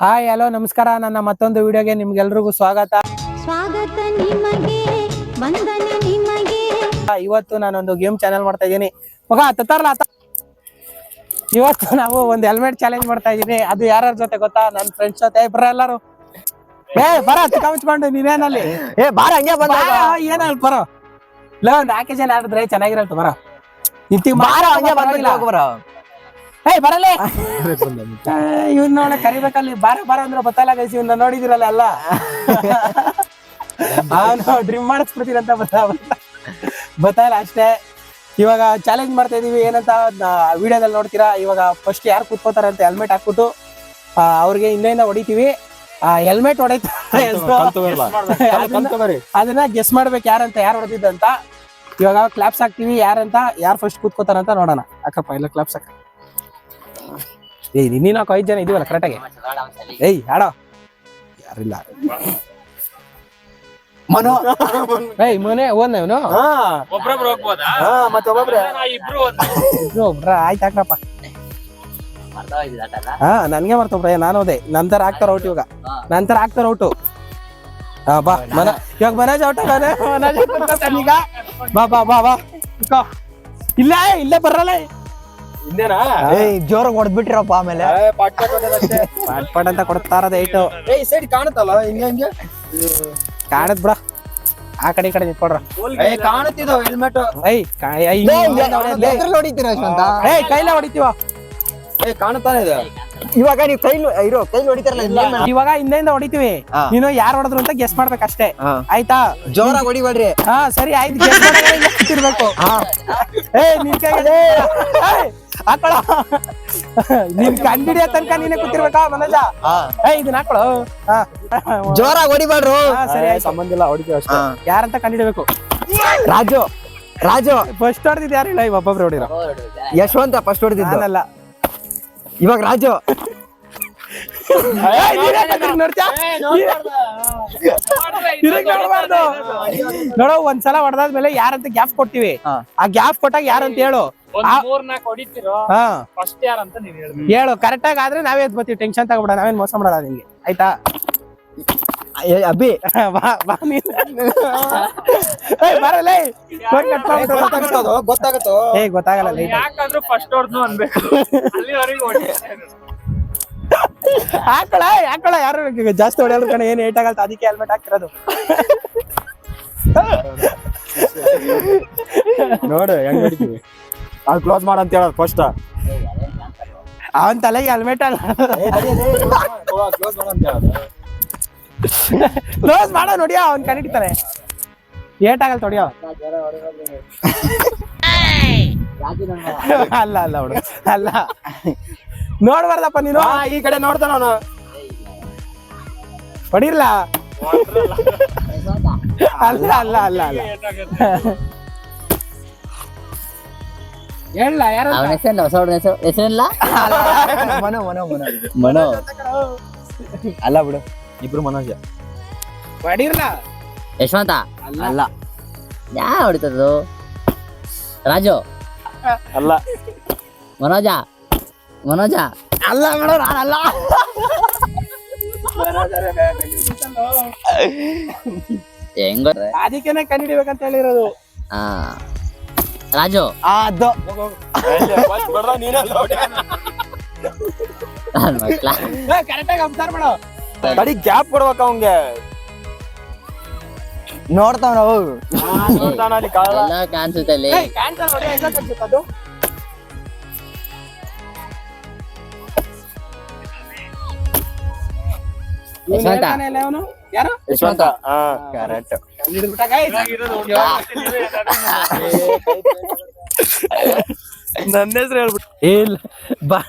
Hi hello ನಮಸ್ಕಾರ. ನನ್ನ ಮತ್ತೊಂದು ವಿಡಿಯೋಗೆ ನಿಮ್ಗೆಲ್ರಿಗೂ ಸ್ವಾಗತ. ನಿಮಗೆ ವಂದನೆ ನಿಮಗೆ. ಇವತ್ತು ನಾನೊಂದು ಗೇಮ್ ಚಾನೆಲ್ ಮಾಡ್ತಾ ಇದ್ದೀನಿ. ಮಗ ತತ್ತಾರಲ್ಲ ಇವತ್ತು ನಾವು ಒಂದು ಹೆಲ್ಮೆಟ್ ಚಾಲೆಂಜ್ ಮಾಡ್ತಾ ಇದೀನಿ. ಅದು ಯಾರ ಜೊತೆ ಗೊತ್ತಾ? ನನ್ನ ಫ್ರೆಂಡ್ಸ್ ಜೊತೆ. ಬರ ಎಲ್ಲಾರು ಬರ ಕಮ್ಚ್ಕೊಂಡು ನೀನೇನಲ್ಲಿ ಬಾರ ಹಂಗೆ ಬಂದ ಏನಲ್ಲಿ ಬರೋ ಇಲ್ಲ ಒಂದು ಆಕೇಜನ್ ಆಡಿದ್ರೆ ಚೆನ್ನಾಗಿರಲ್ತು. ಬರ ನಿಂತಿ ಬಾರ ಹಂಗೆ ಬಂದ ಬರಲೇ ಇವ್ನ ನೋಡ ಕರಿಬೇಕಲ್ಲಿ. ಬಾರ ಬಾರ ಅಂದ್ರೆ ಗೊತ್ತಲ್ಲ ಗೈಸಿ, ಇವ್ನ ನೋಡಿದಿರಲ್ಲ ಎಲ್ಲ ಅವನು ಡ್ರೀಮ್ ಮಾಡಿಸ್ಬಿಡ್ತೀನಿ ಅಂತ ಗೊತ್ತಾಯಿಲ್ಲ ಅಷ್ಟೇ. ಇವಾಗ ಚಾಲೆಂಜ್ ಮಾಡ್ತಾ ಇದೀವಿ. ಏನಂತ ವಿಡಿಯೋದಲ್ಲಿ ನೋಡ್ತೀರಾ. ಇವಾಗ ಫಸ್ಟ್ ಯಾರು ಕೂತ್ಕೋತಾರ ಅಂತ ಹೆಲ್ಮೆಟ್ ಹಾಕ್ಬಿಟ್ಟು ಅವ್ರಿಗೆ ಹಿಂದೆಯಿಂದ ಹೊಡಿತೀವಿ. ಹೆಲ್ಮೆಟ್ ಹೊಡೈತಾರೆ ಅದನ್ನ ಗೆಸ್ ಮಾಡ್ಬೇಕು ಯಾರಂತ, ಯಾರು ಹೊಡೆದಿದ್ದಂತ. ಇವಾಗ ಕ್ಲಾಪ್ಸ್ ಹಾಕ್ತಿವಿ. ಯಾರಂತ ಯಾರು ಫಸ್ಟ್ ಕೂತ್ಕೋತಾರಂತ ನೋಡೋಣ. ಅಕ್ಕಪ್ಪ ಇಲ್ಲ ಕ್ಲಾಪ್ಸ್ ಹಾಕ. ಏಯ್ ನೀನು 5 ಜನ ಇದೀವಲ್ಲ ಕರೆಕ್ಟಾಗಿ. ಏಯ್ ಆಡೋ ಯಾರಿಲ್ಲ. ಮನು ಏಯ್ ಮನೆ ಓದ್ನ ಇವನು. ಒಬ್ರ ಆಯ್ತು ಹಾಕ್ರಪ್ಪ. ನನ್ಗೆ ಮರ್ತೊಬ್ರ ನಾನು ಹೋದೆ. ನಂತರ ಹಾಕ್ತಾರ ಔಟ್. ಇವಾಗ ನಂತರ ಹಾಕ್ತಾರ ಔಟು. ಬಾ ಮನ ಇವಾಗ ಮನೋಜ್ ಔಟ. ಈಗ ಬಾ ಬಾ ಬಾ ಬಾ ಇಲ್ಲ ಇಲ್ಲೇ ಬರಲ್ಲ. ಜೋರಾಗಿ ಹೊಡೆದ್ಬಿಟ್ರಪ್ಪ. ಆಮೇಲೆ ಪಾಟ್ ಅಂತ ಕೊಡ್ತಾರದ ಏಟು ಸೈಡ್ ಕಾಣುತ್ತಲ್ಲ ಹಿಂಗೆ ಹಿಂಗೆ ಕಾಣತ್ ಬಿಡ. ಆ ಕಡೆ ಈ ಕಡೆ ನಿಂತ್ಕೊಡ್ರ. ಕಾಣುತ್ತಿದ್ದಾವ ಹೆಲ್ಮೆಟ್. ಹೊಡಿತೀರ ಅಂತ ಕೈಲ ಹೊಡಿತೀವ. ಕಾಣುತ್ತಾನೆ ಇದೆ. ಇವಾಗ ನೀವು ಕೈಲಿ ಹೊಡಿತಾರಲ್ಲ, ಇವಾಗ ಹಿಂದೆಯಿಂದ ಹೊಡಿತೀವಿ. ನೀನು ಯಾರು ಹೊಡೆದ್ರು ಅಂತ ಗೆಸ್ ಮಾಡ್ಬೇಕಷ್ಟೇ. ಆಯ್ತಾ? ಜೋರಾಗಿ ಹೊಡಿಬೇಡ್ರಿ. ಹಾ ಸರಿ ಆಯ್ತು. ಗೊತ್ತಿರ್ಬೇಕು. ಹಾಕೊಳ ನೀನ್ ಕಂಡಿಡಿಯೋ ತನಕ ನೀನೆ ಕೂತಿರ್ಬೇಕಾ ಮನೋಜ. ಇದನ್ನ ಹಾಕೊಳು. ಜೋರಾಗಿ ಹೊಡಿಬೇಡ್ರು. ಸರಿ ಸಂಬಂಧ ಇಲ್ಲ, ಹೊಡಿತೀವಿ ಅಷ್ಟೇ. ಯಾರಂತ ಕಂಡಿಡ್ಬೇಕು. ರಾಜು ರಾಜು ಫಸ್ಟ್ ಹೊಡೆದಿದ್ದು ಯಾರು? ಇಲ್ಲ ಒಬ್ಬೊಬ್ರು ಹೊಡಿರೋ. ಯಶವಂತ ಫಸ್ಟ್ ಹೊಡೆದಿದ್ದಲ್ಲ. ಇವಾಗ ರಾಜು ನೋಡೋ. ಒಂದ್ಸಲ ಹೊಡೆದಾದ್ಮೇಲೆ ಯಾರಂತ ಗ್ಯಾಪ್ ಕೊಡ್ತೀವಿ. ಆ ಗ್ಯಾಪ್ ಕೊಟ್ಟಾಗ ಯಾರಂತ ಹೇಳು. ಹೇಳು ಕರೆಕ್ಟ್ ಆಗಿ. ಆದ್ರೆ ನಾವೇ ಎದ್ ಬರ್ತೀವಿ. ಟೆನ್ಷನ್ ತಗೋಬೇಡ. ನಾವೇನ್ ಮೋಸ ಮಾಡಲ್ಲ ನಿಮ್ಗೆ. ಆಯ್ತಾ? ಅಭಿ ಬರಲ್ಲ. ಗೊತ್ತಾಗತ್ತೋ. ಗೊತ್ತಾಗಲ್ಲ. ಹಾಕೊಳ ಯಾರು ಜಾಸ್ತಿ ಹೊಡೆಯಲ್ಲ ಕಣ. ಏನ್ ಏಟ್ ಆಗಲ್ಲ. ಅದಕ್ಕೆ ಹೆಲ್ಮೆಟ್ ಹಾಕ್ತಿರೋದು. ನೋಡು ಹೆಂಗ್ ಹೊಡಿತೀವಿ. ಅದು ಕ್ಲೋಸ್ ಮಾಡಂತ ಹೇಳೋದು ಫಸ್ಟ್. ಅವನ್ ತಲೆಗೆ ಹೆಲ್ಮೆಟ್ ಅಲ್ಲ. ಕ್ಲೋಸ್ ಮಾಡೋ ನೋಡಿಯ. ಅವ್ನ್ ಕನಿಡ್ತಾನೆ. ಏಟಾಗಲ್ಲ ತೊಡಿಯೋ. ಅಲ್ಲ ಅಲ್ಲ ಹುಡುಗ ಅಲ್ಲ. ನೋಡ್ಬಾರ್ದಪ್ಪ ನೀನು. ಈ ಕಡೆ ನೋಡ್ತಾನ ಅವನು. ಹೊಡಿರ್ಲ. ಅಲ್ಲ ಅಲ್ಲ ಅಲ್ಲ ಅಲ್ಲ ಹೇಳ. ಯಾರು ಮನೋ ಮನೋ ಮನೋ ಮನೋ ಅಲ್ಲ ಬಿಡು. ಇಬ್ರು ಮನೋಜ. ಹೊಡಿರ್ಲ. ಯಶವಂತ ಅಲ್ಲ. ಯಾ ಹೊಡಿತದ್ದು? ರಾಜು ಅಲ್ಲ. ಮನೋಜ ಮನೋಜ ಅಲ್ಲ ಮೇಡಮ್. ನಾನಲ್ಲ. ಹೆಂಗ ಅದಕ್ಕೇನೆ ಕಂಡಿಡಿಬೇಕಂತ ಹೇಳಿರೋದು. ರಾಜು ಅದು ಕರೆಕ್ಟ್ ಆಗಿ ಅಬ್ಸರ್ವ್ ಮಾಡು. ತಡಿ ಗ್ಯಾಪ್ ಕೊಡ್ಬೇಕ ಅವಂಗೆ. ನೋಡ್ತಾವ ನಾವು. ಎಲ್ಲ ಕಾಣಿಸುತ್ತಲ್ಲಿ. ಯಶವಂತ ಯಾರು? ಯಶವಂತ. ಕರೆಕ್ಟ್. ನನ್ನ ಹೆಸರು ಹೇಳ್ಬಿಟ್ಟು ಇಲ್ಲ ಬಾ.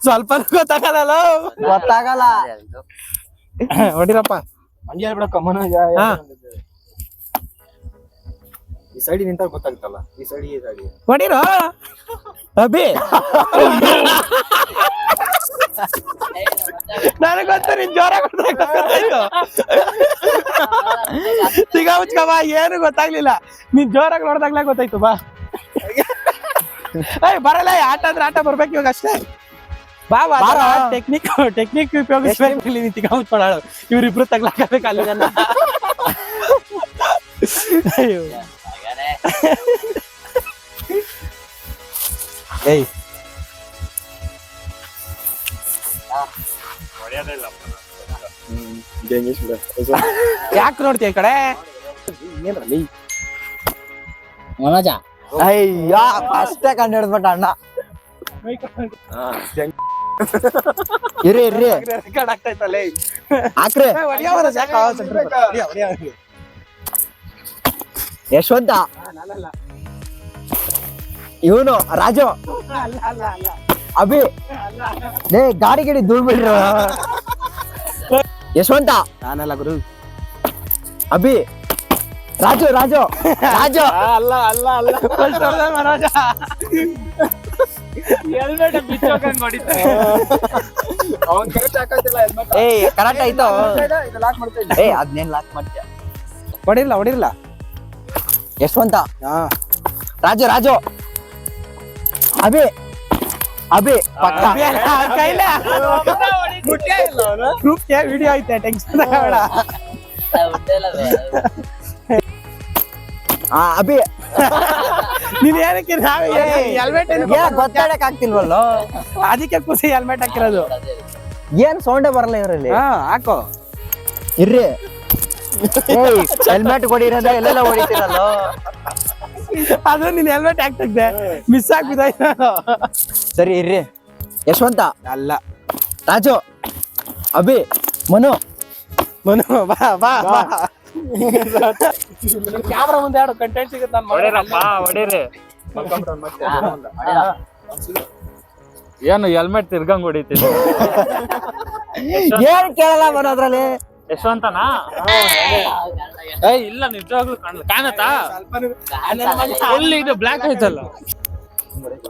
ಸ್ವಲ್ಪ ಗೊತ್ತಾಗಲ್ಲ. ಗೊತ್ತಾಗಲ್ಲ. ಹೊಡಿರಪ್ಪ. ಹಂಗೆ ಹೇಳ್ಬಿಡಕ್ಕ ಮನೋಜ. ಈ ಸೈಡ್ ನಿಂತ ಗೊತ್ತಾಗುತ್ತಲ್ಲ. ಈ ಸೈಡ್ ಈ ಸೈಡ್ ಹೊಡಿರೋ ಅಭಿ. ನನಗೆ ಗೊತ್ತು ನೀನ್ ಜೋರ ಸಿಗ ಮುಚ್ಕಬಾ. ಏನು ಗೊತ್ತಾಗ್ಲಿಲ್ಲ. ನೀನ್ ಜೋರಾಗಿ ನೋಡ್ದಾಗ್ಲೇ ಗೊತ್ತಾಯ್ತು. ಬಾ ಬರಲ್ಲ. ಆಟ ಅಂದ್ರೆ ಆಟ ಬರ್ಬೇಕು ಇವಾಗ ಅಷ್ಟೇ. ಬಾ ಬಾ ಬಾರೋ. ಟೆಕ್ನಿಕ್ ಉಪಯೋಗಿಸ್ಬೇಕು ಇಲ್ಲಿ ನಿಂತು ಕಾಮಿಸ್ಕೊಳಾಳು ಇವ್ರಿಬ್ರು ತಗ್ಲಾಕಬೇಕು ಅಲ್ಲಿ ನನ್ನ ಅಯ್ಯೋ ಏಯ್ ಯಾಕೆ ನೋಡ್ತೀಯ ಈ ಕಡೆ ಏನ್ರಲ್ಲಿ ಮನೋಜ ಅಯ್ಯ ಅಷ್ಟೇ ಕಂಡು ಹಿಡಿದ್ಬಿಟ್ಟ ಅಣ್ಣ ಇರ್ರಿ ರೆಕಾರ್ಡ್ ಆಗ್ತಾ ಇತ್ತಲ್ಲ ಹಾಕ್ರಿ ಯಶವಂತ ಇವನು ರಾಜು ಅಭಿ ಲೇ ಗಾಡಿ ಗಿಡಿ ಧೂಳ್ ಬಿಡ್ರಿ ಯಶವಂತ ನಾನಲ್ಲ ಗುರು ಅಭಿ ರಾಜು ರಾಜು ರಾಜು ಅಲ್ಲ ಅಲ್ಲ ಅಲ್ಲ ಮನೋಜ ಏಯ್ ಕರೆಕ್ಟ್ ಆಯ್ತು ಏಯ್ ಅದ್ನೇನ್ ಲಾಕ್ ಮಾಡ್ತೀಯ ಹೊಡಿರ್ಲ ಯಶವಂತ ರಾಜು ರಾಜು ಅಭಿ ಅಭಿ ಪಕ್ಕ ಗ್ರೂಪ್ಗೆ ವಿಡಿಯೋ ಐತೆ ಟೆನ್ಷನ್ ತಗೋಬೇಡ ಅಭಿ ನೀನ್ ಏನಕ್ಕೆ ಹೆಲ್ಮೆಟ್ ಗೊತ್ತಾಡಕ್ ಆಗ್ತಿಲ್ವಲ್ಲೋ ಅದಕ್ಕೆ ಖುಷಿ ಹೆಲ್ಮೆಟ್ ಹಾಕಿರೋದು ಏನ್ ಸೌಂಡೇ ಬರಲ್ಲ ಇವರಲ್ಲಿ ಹಾಕೋ ಇರ್ರಿ ಏಯ್ ಹೆಲ್ಮೆಟ್ ಹೊಡಿರೋದ ಎಲ್ಲೆಲ್ಲ ಹೊಡಿತೀರಲ್ಲೋ ಅದು ನೀನ್ ಹೆಲ್ಮೆಟ್ ಹಾಕ್ತಿದ್ದೆ ಮಿಸ್ ಆಗ್ಬಿದ್ದಾಯ್ತು ಸರಿ ಇರ್ರಿ ಯಶವಂತ ಅಲ್ಲ ರಾಜು ಅಭಿ ಮನು ಮನು ಬಾ ಬಾ ಬಾ ಕ್ಯಾಮ್ರಾ ಮುಂದೆ ಯಾರು ಕಂಟೆಂಟ್ ಸಿಗುತ್ತೆ ಏನು ಹೆಲ್ಮೆಟ್ ತಿರ್ಗಂಗ್ ಹೊಡಿತೀನಿ ಏನ್ ಕೇಳಲ್ಲ ಬರೋದ್ರಲ್ಲಿ ಯಶವಂತನಾ ಇಲ್ಲ ನಿಜವಾಗ್ಲೂ ಕಾಣತ್ತಾ ಎಲ್ಲಿ ಇದು ಬ್ಲಾಕ್ ಆಯ್ತಲ್ಲ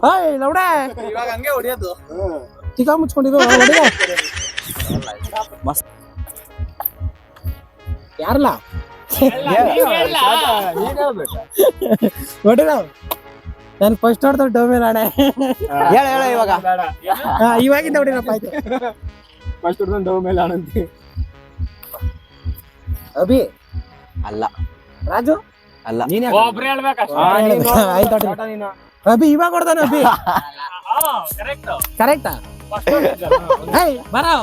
ಹಾಯ್ ಲೌಡೆ ಇವಾಗ ಹಂಗೆ ಹೊಡಿಯೋದು ಚಿಕ್ಕ ಮುಚ್ಕೊಂಡಿದ್ದು ಮಸ್ತ್ ಯಾರಲ್ಲ ಹೊಡಿರ ನಾನು ಫಸ್ಟ್ ನೋಡ್ತಾ ಡೊಮೇನ್ ಆಣೆ ಹೇಳ ಇವಾಗ ಇವಾಗಿಂದ ಹೊಡಿರಪ್ಪ ಆಯ್ತು ಫಸ್ಟ್ ಹೊಡ್ದ ಡೌ ಮೇಲೆ ಆಣಂತಿ ಅಭಿ ಅಲ್ಲ ರಾಜು ಅಲ್ಲ ನೀನ್ ಒಬ್ರು ಹೇಳ್ಬೇಕಷ್ಟ ಆಯ್ತು ಅಭಿ ಇವಾಗ ಹೊಡ್ದಾನ ಅಭಿ ಕರೆಕ್ಟಾ ಬರೋ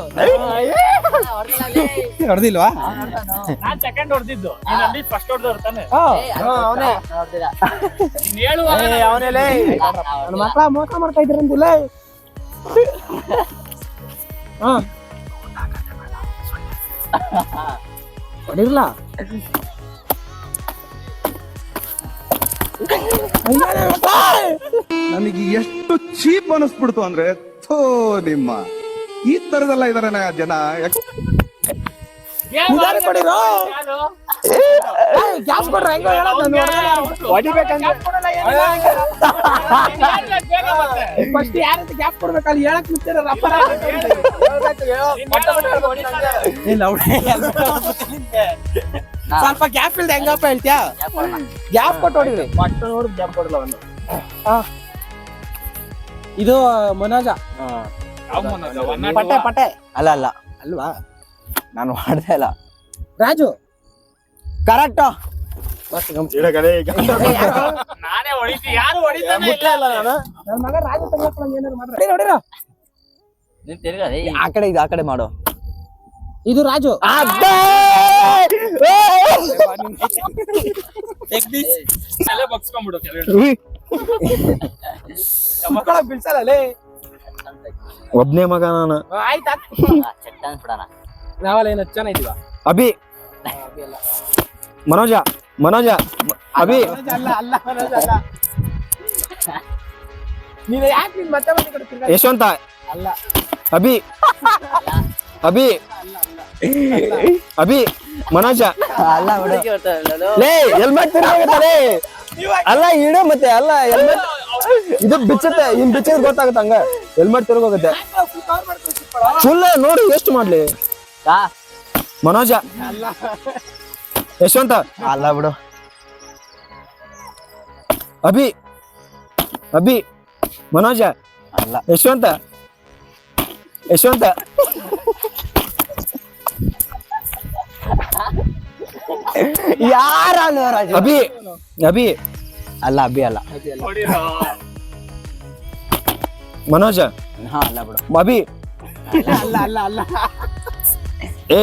ಹೊಡೆದಿಲ್ವಾ ನಾನ್ ಸೆಕೆಂಡ್ ಹೊಡೆದಿದ್ದು ನೀನ್ ಅಲ್ಲಿ ಫಸ್ಟ್ ಹೊಡೆದವ್ರು ತಾನೆ ಅವನೇ ನೀನ್ ಹೇಳುವ ಅವನೇಲೇ ನನ್ನ ಮಕ್ಕಳ ಮೋಸ ಮಾಡ್ತಾ ಇದ್ರಂತಿಲ್ಲ ಹೊಡಿರ್ಲ ನನಗೆ ಎಷ್ಟು ಚೀಪ್ ಅನಿಸ್ಬಿಡ್ತು ಅಂದ್ರೆ ಥೋ ನಿಮ್ಮ ಈ ತರದೆಲ್ಲ ಇದಾರೆ ಜನ ನಿಧಾನ ಕೊಡಿರೋ ಗ್ಯಾಸ್ ಕೊಡ್ರ ಹೆಂಗೋ ಹೊಡಿಬೇಕಂದ್ರೆ ಫಸ್ಟ್ ಯಾರಂತ ಗ್ಯಾಪ್ ಕೊಡ್ಬೇಕಲ್ಲಿ ಹೇಳಕ್ ಮುಚ್ಚಿರ ಸ್ವಲ್ಪ ಗ್ಯಾಪ್ ಇಲ್ದೆ ಹೆಂಗಪ್ಪ ಹೇಳ್ತೀಯಾ ಗ್ಯಾಪ್ ಕೊಟ್ಟು ಹೊಡಿದ್ರಿ ಮಟ್ಟ ನೋಡಿ ಗ್ಯಾಪ್ ಕೊಡಲ್ಲ ಒಂದು ಇದು ಮನೋಜ ಪಟೆ ಪಟೆ ಅಲ್ಲ ಅಲ್ಲ ಅಲ್ವಾ ನಾನು ಮಾಡ್ದೆ ಇಲ್ಲ ರಾಜು ಕರೆಕ್ಟ್ ನಾನೇ ಹೊಡಿತಿ ಯಾರು ಹೊಡಿತಾನೆ ಇಲ್ಲ ನನ್ನ ಮಗ ರಾಜು ತೆಗಿಯಕ್ಕೆ ಏನಾರು ಮಾಡ್ರಿ ನೋಡಿರ ನೀನ್ ತಿರ್ಗದೆ ಆ ಕಡೆ ಇದು ಆ ಕಡೆ ಮಾಡು ಇದು ರಾಜು ತಲೆ ಬಗ್ಸ್ಕೊಂಡ್ಬಿಡು ಮಕ್ಕಳ ಬಿಡ್ಸಲ್ಲ ಒಬ್ನೇ ಮಗ ನಾನು ಆಯ್ತಾ ಚೆಕ್ ಅನ್ಸ್ಬಿಡಣ ನಾವೆಲ್ಲ ಏನು ಚೆನ್ನಾಗಿದೀವ ಅಭಿ ಮನೋಜ ಮನೋಜ ಅಭಿ ಅಲ್ಲ ಅಲ್ಲ ಮನೋಜ್ ಅಲ್ಲ ನೀನು ಯಾಕೆ ನೀನ್ ಮತ್ತೆ ಮತ್ತೆ ಕಡೆ ತಿರ್ಗಾ ಯಶವಂತ ಅಲ್ಲ ಅಭಿ ಅಭಿ ಅಭಿ ಮನೋಜ ಅಲ್ಲ ಲೇ ಹೆಲ್ಮೆಟ್ ತಿರ್ಗೋಗತ್ತಲೇ ಅಲ್ಲ ಇಡು ಮತ್ತೆ ಅಲ್ಲ ಹೆಲ್ಮೆಟ್ ಇದು ಬಿಚ್ಚುತ್ತೆ ಇನ್ ಬಿಚ್ಚಿದ್ರೆ ಗೊತ್ತಾಗುತ್ತೆ ಹಂಗ ಹೆಲ್ಮೆಟ್ ತಿರ್ಗೋಗುತ್ತೆ ಫುಲ್ ನೋಡಿ ಎಷ್ಟು ಮಾಡ್ಲಿ ಮನೋಜ ಯಶವಂತ ಅಲ್ಲ ಬಿಡು ಅಭಿ ಅಭಿ ಮನೋಜ ಅಲ್ಲ ಯಶವಂತ ಯಶವಂತ ಯಾರ ರಾಜು? ಅಭಿ ಅಭಿ ಅಲ್ಲ ಅಭಿ ಅಲ್ಲ. ಮನೋಜ ಹಾ ಅಲ್ಲ ಬಿಡು. ಅಭಿ ಅಲ್ಲ ಅಲ್ಲ ಅಲ್ಲ ಏ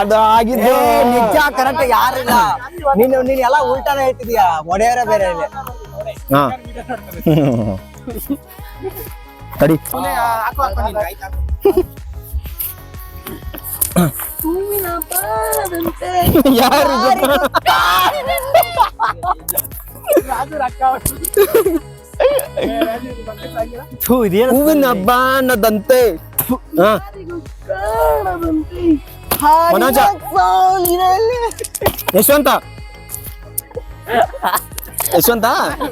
ಅದು ಆಗಿದ್ದು ನಿಜ ಕರೆಕ್ಟ್ ಯಾರಿಲ್ಲ. ನೀನು ಎಲ್ಲ ಉಲ್ಟಾನ ಹೇಳ್ತಿದ್ಯಾ, ಒಡೆಯರ ಬೇರೆ ಇಲ್ಲಿ. ಹಾ ತಡಿ ಹಾಕು ಹಾಕು ನೀನು, ಆಯ್ತು, ಹಾಕು. ಯಾರು ರಾಜು ರೊಕ್ಕ ಹೊಡ್ದು. ರಾಜು, ಇದು ಬಗ್ಗೆ ಸಾಕಿಲ್ಲ? ಥೂ, ಇದೇನು ಹೂವಿನ ಹಬ್ಬ ಅನ್ನದಂತೆ. ಹಾ ಮನೋಜ ಯಶವಂತ ಯಶವಂತ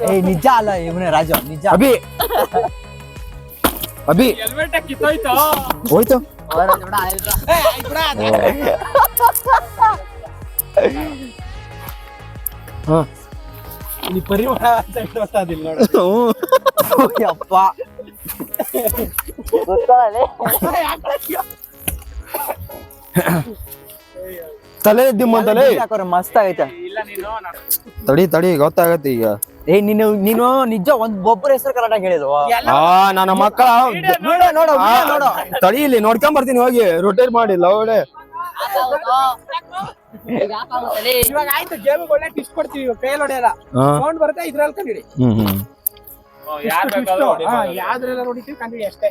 ಏ ನಿಜ ಅಲ್ಲ ಇವನೇ ರಾಜು, ನಿಜ. ಅಭಿ ಅಭಿ ಹೆಲ್ಮೆಟ್ ಕಿತ್ತೋಯ್ತು. ಹೋಯ್ತು ಏ, ಆಯ್ತು ಬಿಡ, ಅದು. ಹಾ ನೀ ಪರಿಮಳ ಅಂತ ಗೊತ್ತಾದಿಲ್ಲ ನೋಡು. ಯಪ್ಪ ತಲೆ ದಿಮ್ಮಂತಲೇ ಹಾಕೋರೆ ಮಸ್ತ್ ಆಗೈತೆ. ಇಲ್ಲ ನೀನು ತಡಿ ತಡಿ ಗೊತ್ತಾಗತ್ತೆ ಈಗ. ಏ ನೀನು ನಿಜ ಒಬ್ಬರ ಹೆಸರು ಕರೆಕ್ಟಾಗಿ ಹೇಳಿದ್ವು. ನನ್ನ ಮಕ್ಕಳ ನೋಡು ನೋಡು ನೋಡು. ತಡಿ ಇಲ್ಲಿ ನೋಡ್ಕೊಂಡ್ ಬರ್ತೀನಿ ಹೋಗಿ ರೊಟೇಟ್ ಮಾಡಿಲ್ಲ ಅವಳೆ. ಇವಾಗ ಆಯ್ತು, ಗೇಮ್ ಒಳ್ಳೆ ಟಿಪ್ಸ್ ಕೊಡ್ತೀವಿ. ಇವಾಗ ಕೈಯಲ್ಲಿ ಹೊಡೆಯಲ್ಲ, ಸೌಂಡ್ ಬರುತ್ತೆ, ಇದ್ರಲ್ಲಿ ಕಂಡಿಡಿ. ಯಾರು ಬೇಕಾದ್ರೂ ಹೊಡಿಬೋದು. ಯಾವ್ದ್ರೆಲ್ಲ ನೋಡಿತೀವಿ ಕಂಡಿಡಿ ಅಷ್ಟೇ.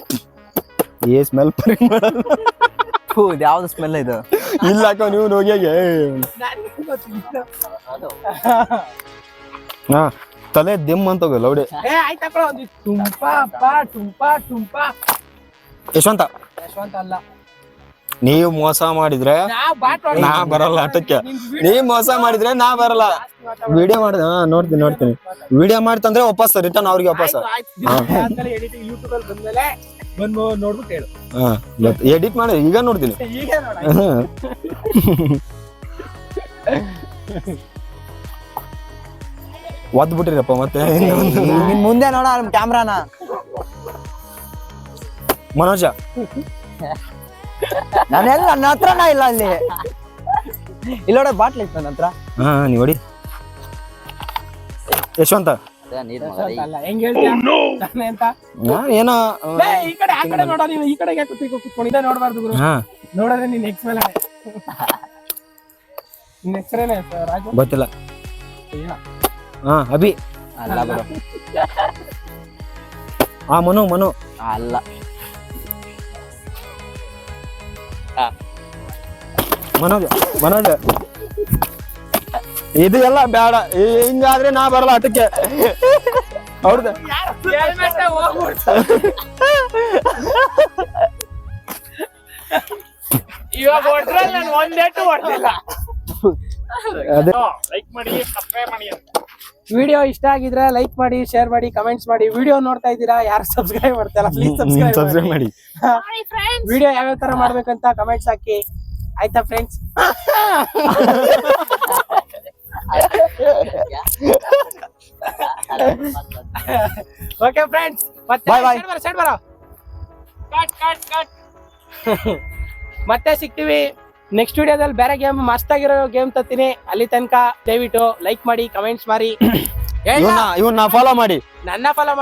ಏ ಸ್ಮೆಲ್ ಥೂ, ಇದು ಯಾವ್ದು ಸ್ಮೆಲ್ ಇದು? ಇಲ್ಲ ಅಕ್ಕ ನೀವು ಹೋಗ್ಯಾಗೆ. ನನಗೆ ಗೊತ್ತಿಲ್ಲ. ಹಾ ತಲೆ ದಿಮ್ ಅಂತ ಹೋಗಲ್ಲ ಲೌಡೆ. ಏ ಆಯ್ತು ಹಾಕೊಳ್ಳೋ, ಒಂದು ಟುಂಪಾ ಟುಂಪಾ ಟುಂಪಾ. ಯಶವಂತ ಯಶವಂತ ಅಲ್ಲ, ನೀವು ಮೋಸ ಮಾಡಿದ್ರೆ ನಾ ಬರಲ್ಲ ಆಟಕ್ಕೆ. ನೀವ್ ಮೋಸ ಮಾಡಿದ್ರೆ ನಾ ಬರಲ್ಲ. ವಿಡಿಯೋ ಮಾಡಿದ ನೋಡ್ತೀನಿ ವಿಡಿಯೋ ಮಾಡ್ತಂದ್ರೆ ವಾಪಸ್ ರಿಟರ್ನ್ ಅವ್ರಿಗೆ ವಾಪಸ್. ಎಡಿಟಿಂಗ್ ಯೂಟ್ಯೂಬ್ ಅಲ್ಲಿ ಬಂದ್ಮೇಲೆ ಬಂದು ನೋಡ್ಬಿಟ್ಟು ಹೇಳು. ಹಾ ಎಡಿಟ್ ಮಾಡಿ ಈಗ ನೋಡ್ತೀನಿ. ಈಗ ನೋಡ, ಒದ್ ಬಿಟ್ಟಿರಪ್ಪ ಮತ್ತೆ. ನಿನ್ ಮುಂದೆ ನೋಡ ಕ್ಯಾಮ್ರಾನ. ಮನೋಜ ನಾನೆಲ್ಲ ನನ್ನ ಹತ್ರನ ಇಲ್ಲ ಅಲ್ಲಿ. ಇಲ್ಲೋಡ ಬಾಟ್ಲ್ ಇತ್ತು ನನ್ನ ಹತ್ರ. ಹಾ ನೀವ್ ಹೊಡಿ. ಯಶವಂತ ನೀರ್ ಯಶವಂತ ಅಲ್ಲ, ಹೆಂಗ್ ಹೇಳ್ತೀಯ ತಾನೇ ಅಂತ? ಏನೋ ಲೇ, ಈ ಕಡೆ ಆ ಕಡೆ ನೋಡ, ನೀನು ಈ ಕಡೆಗೆ ಕುತ್ಕೊಂಡಿದ್ದೆ ನೋಡ್ಬಾರ್ದು ಗುರು. ಹಾ ನೋಡಿದ್ರೆ ನೀನ್ ಎಕ್ಸ್ ಮೇಲೆ ನಿನ್ ಹೆಸರೇನೆ ರಾಜು? ಗೊತ್ತಿಲ್ಲ. ಇಲ್ಲ. ಹಾ ಅಭಿ ಅಲ್ಲ ಬಿಡು. ಆ ಮನು ಅಲ್ಲ. ಮನೋಜ ಇದು ಎಲ್ಲ ಬೇಡ. ಹಿಂಗಾದ್ರೆ ನಾ ಬರಲ್ಲ ಆಟಕ್ಕೆ. ಅವ್ರದ್ದು ಹೆಲ್ಮೆಟ್ ಹೋಗ್ಬಿಡ್ತು. ಇವಾಗ ಹೊಡ್ರಲ್ಲಿ ನಾನು ಒಂದೇಟು ಹೊಡ್ದಿಲ್ಲ. ಅದೇ ಲೈಕ್ ಮಾಡಿ, ಸಬ್ಸ್ಕ್ರೈಬ್ ಮಾಡಿ. ವಿಡಿಯೋ ಇಷ್ಟ ಆಗಿದ್ರೆ ಲೈಕ್ ಮಾಡಿ, ಶೇರ್ ಮಾಡಿ, ಕಮೆಂಟ್ಸ್ ಮಾಡಿ. ವಿಡಿಯೋ ನೋಡ್ತಾ ಇದ್ದೀರಾ, ಯಾರು ಸಬ್ಸ್ಕ್ರೈಬ್ ಮಾಡ್ತಾರ ಪ್ಲೀಸ್ ಸಬ್ಸ್ಕ್ರೈಬ್ ಮಾಡಿ. ವಿಡಿಯೋ ಯಾವ್ಯಾವ ತರ ಮಾಡ್ಬೇಕಂತ ಕಮೆಂಟ್ಸ್ ಹಾಕಿ, ಆಯ್ತಾ ಫ್ರೆಂಡ್ಸ್? ಓಕೆ ಫ್ರೆಂಡ್ಸ್, ಮತ್ತೆ Bye, bye. ಸೈಡ್ ಬರೋ. ಮತ್ತೆ ಸಿಗ್ತೀವಿ ನೆಕ್ಸ್ಟ್ ವಿಡಿಯೋದಲ್ಲಿ. ಬೇರೆ ಗೇಮ್, ಮಸ್ತ್ ಆಗಿರೋ ಗೇಮ್ ತತ್ತೀನಿ. ಅಲ್ಲಿ ತನಕ ದಯವಿಟ್ಟು ಲೈಕ್ ಮಾಡಿ, ಕಮೆಂಟ್ಸ್ ಮಾಡಿ, ಇವನ್ನ ಫಾಲೋ ಮಾಡಿ. ನನ್ನ ಫಾಲೋ ಮಾಡಿ.